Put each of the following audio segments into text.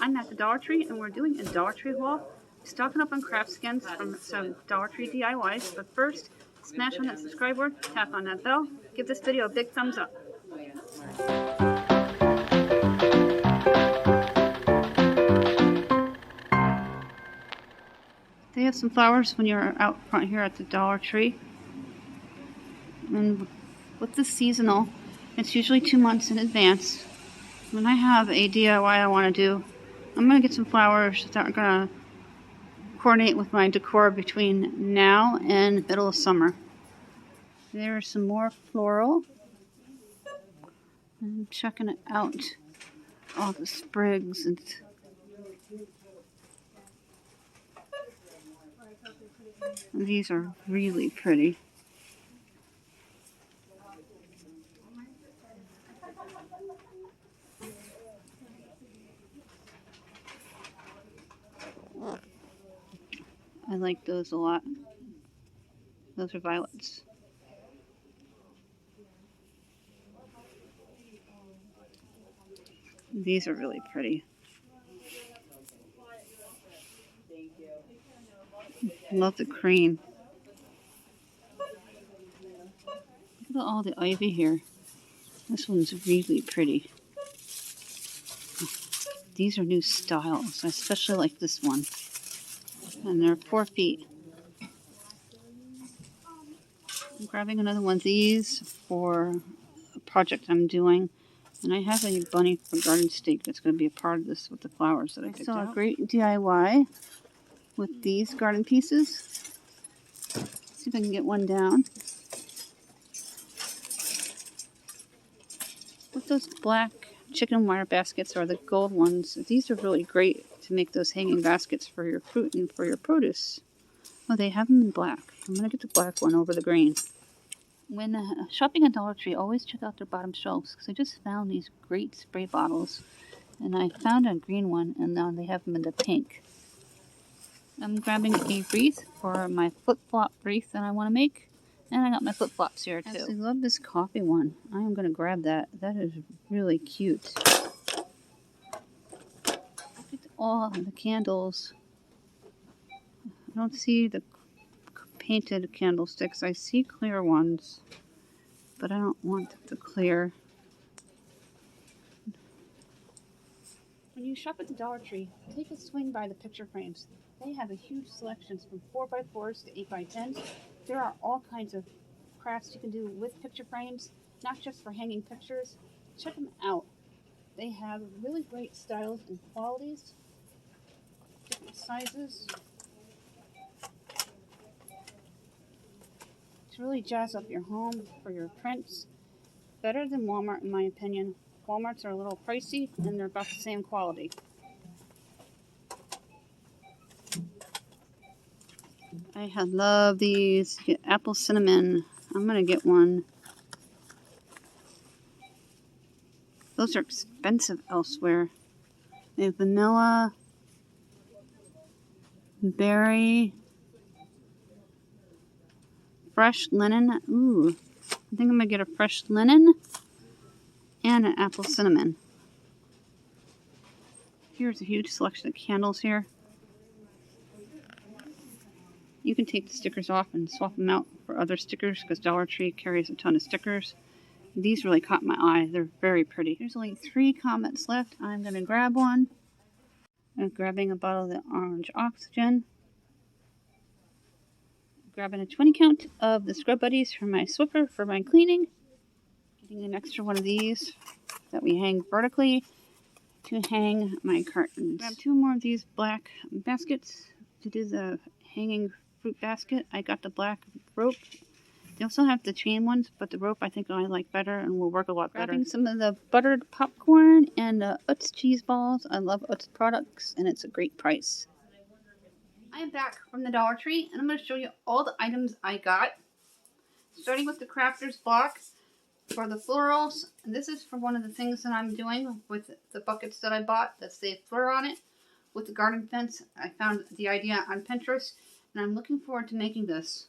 I'm at the Dollar Tree and we're doing a Dollar Tree haul. Stocking up on craft skins from some Dollar Tree DIYs. But first, smash on that subscribe button, tap on that bell, give this video a big thumbs up. They have some flowers when you're out front here at the Dollar Tree. And with the seasonal, it's usually 2 months in advance. When I have a DIY I want to do, I'm going to get some flowers that are going to coordinate with my decor between now and middle of summer. There's some more floral. I'm checking it out. All the sprigs and these are really pretty. I like those a lot. Those are violets. These are really pretty. Love the cream. Look at all the ivy here. This one's really pretty. These are new styles. I especially like this one. And they're 4 feet. I'm grabbing another one of these for a project I'm doing. And I have a bunny for garden stake that's going to be a part of this with the flowers that I picked out. I saw a great DIY with these garden pieces. Let's see if I can get one down. With those black chicken wire baskets or the gold ones, these are really great to make those hanging baskets for your fruit and for your produce. Oh, they have them in black. I'm going to get the black one over the green. When shopping at Dollar Tree, always check out their bottom shelves because I just found these great spray bottles. And I found a green one and now they have them in the pink. I'm grabbing a wreath for my flip-flop wreath that I want to make. And I got my flip-flops here too. I love this coffee one. I am going to grab that. That is really cute. Look at all the candles. I don't see the painted candlesticks. I see clear ones, but I don't want the clear. When you shop at the Dollar Tree, take a swing by the picture frames. They have a huge selection from 4x4s to 8x10s. There are all kinds of crafts you can do with picture frames, not just for hanging pictures. Check them out. They have really great styles and qualities, different sizes. To really jazz up your home for your prints. Better than Walmart in my opinion. Walmart's are a little pricey and they're about the same quality. I love these. Get apple cinnamon. I'm going to get one. Those are expensive elsewhere. They have vanilla, berry, fresh linen. Ooh, I think I'm going to get a fresh linen and an apple cinnamon. Here's a huge selection of candles here. You can take the stickers off and swap them out for other stickers because Dollar Tree carries a ton of stickers. These really caught my eye. They're very pretty. There's only 3 comments left. I'm going to grab one. I'm grabbing a bottle of the orange oxygen. Grabbing a 20 count of the Scrub Buddies for my Swiffer for my cleaning. Getting an extra one of these that we hang vertically to hang my curtains. Grab 2 more of these black baskets to do the hanging fruit basket. I got the black rope. They also have the chain ones, but the rope I think I like better and will work a lot better. Grabbing some of the buttered popcorn and Utz cheese balls. I love Utz products and it's a great price. I am back from the Dollar Tree and I'm going to show you all the items I got. Starting with the crafter's block for the florals. And this is for one of the things that I'm doing with the buckets that I bought that say fleur on it. With the garden fence, I found the idea on Pinterest and I'm looking forward to making this.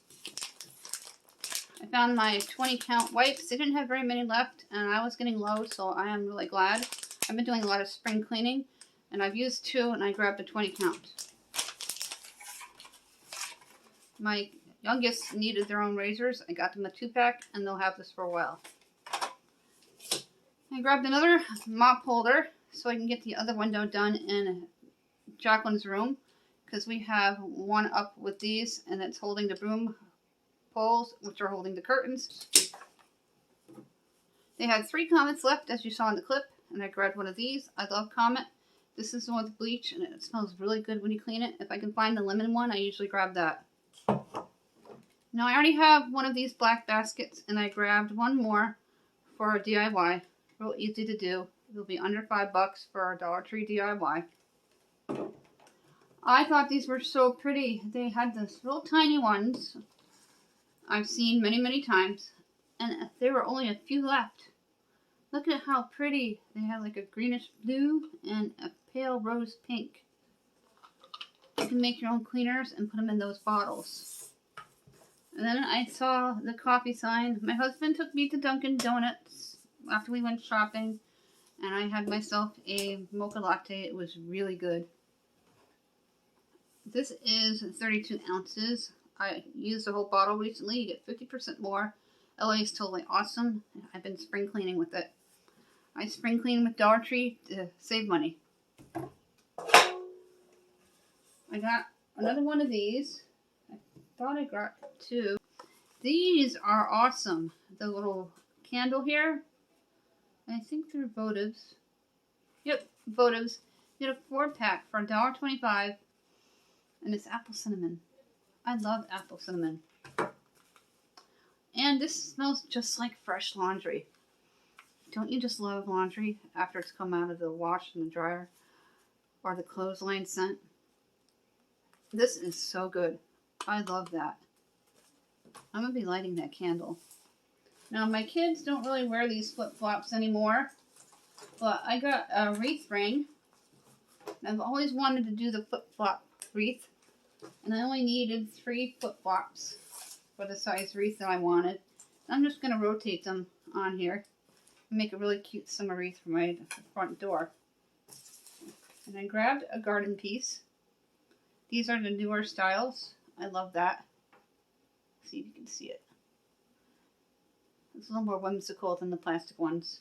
I found my 20 count wipes. They didn't have very many left and I was getting low, so I am really glad. I've been doing a lot of spring cleaning And I've used 2 and I grabbed a 20 count. My youngest needed their own razors. I got them a 2-pack and they'll have this for a while. I grabbed another mop holder so I can get the other window done in Jacqueline's room, because we have one up with these and it's holding the broom poles, which are holding the curtains. They had 3 Comets left, as you saw in the clip, and I grabbed one of these. I love Comet. This is the one with bleach and it smells really good when you clean it. If I can find the lemon one, I usually grab that. Now I already have one of these black baskets and I grabbed one more for a DIY. Real easy to do. It'll be under $5 for our Dollar Tree DIY. I thought these were so pretty. They had those little tiny ones I've seen many, many times, and there were only a few left. Look at how pretty. They had like a greenish blue and a pale rose pink. You can make your own cleaners and put them in those bottles. And then I saw the coffee sign. My husband took me to Dunkin' Donuts after we went shopping, and I had myself a mocha latte. It was really good. This is 32 ounces. I used the whole bottle recently. You get 50% more. LA is totally awesome. I've been spring cleaning with it. I spring clean with Dollar Tree to save money. I got another one of these. I thought I got 2. These are awesome. The little candle here. I think they're votives. Yep, votives. You get a 4-pack for $1.25. And it's apple cinnamon. I love apple cinnamon. And this smells just like fresh laundry. Don't you just love laundry after it's come out of the wash and the dryer? Or the clothesline scent? This is so good. I love that. I'm going to be lighting that candle. Now, my kids don't really wear these flip-flops anymore. But I got a wreath ring. I've always wanted to do the flip-flop wreath. And I only needed 3 flip-flops for the size wreath that I wanted. I'm just going to rotate them on here and make a really cute summer wreath for my front door. And I grabbed a garden piece. These are the newer styles. I love that. See if you can see it. It's a little more whimsical than the plastic ones.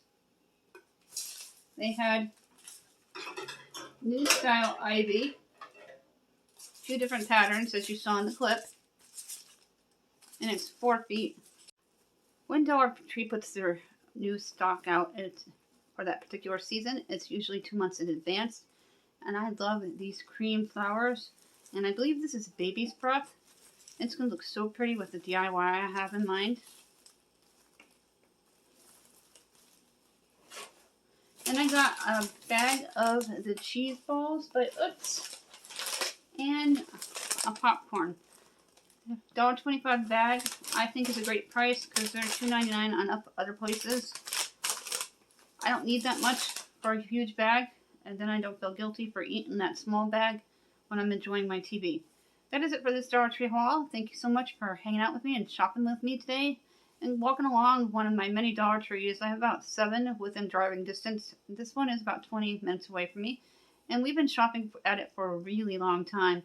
They had new style ivy. 2 different patterns, as you saw in the clip. And it's 4 feet. When Dollar Tree puts their new stock out for that particular season, it's usually 2 months in advance. And I love these cream flowers. And I believe this is baby's breath. It's going to look so pretty with the DIY I have in mind. And I got a bag of the cheese balls by Utz. And a popcorn. $1.25 bag, I think, is a great price because they're $2.99 on other places. I don't need that much for a huge bag, and then I don't feel guilty for eating that small bag when I'm enjoying my TV. That is it for this Dollar Tree haul. Thank you so much for hanging out with me and shopping with me today and walking along one of my many Dollar Trees. I have about 7 within driving distance. This one is about 20 minutes away from me. And we've been shopping at it for a really long time.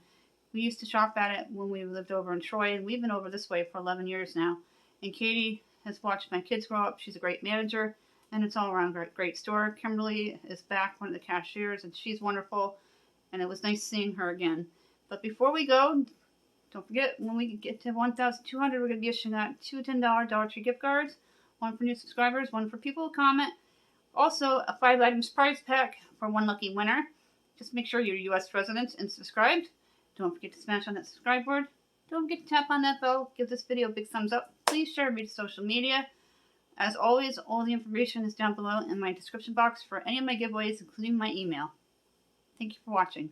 We used to shop at it when we lived over in Troy, and we've been over this way for 11 years now. And Katie has watched my kids grow up. She's a great manager, and it's all around great store. Kimberly is back, one of the cashiers, and she's wonderful. And it was nice seeing her again. But before we go, don't forget, when we get to 1,200, we're going to be issuing out 2 $10 Dollar Tree gift cards. 1 for new subscribers, 1 for people who comment. Also, a 5 items prize pack for 1 lucky winner. Just make sure you're U.S. residents and subscribed. Don't forget to smash on that subscribe board. Don't forget to tap on that bell. Give this video a big thumbs up. Please share me to social media. As always, all the information is down below in my description box for any of my giveaways, including my email. Thank you for watching.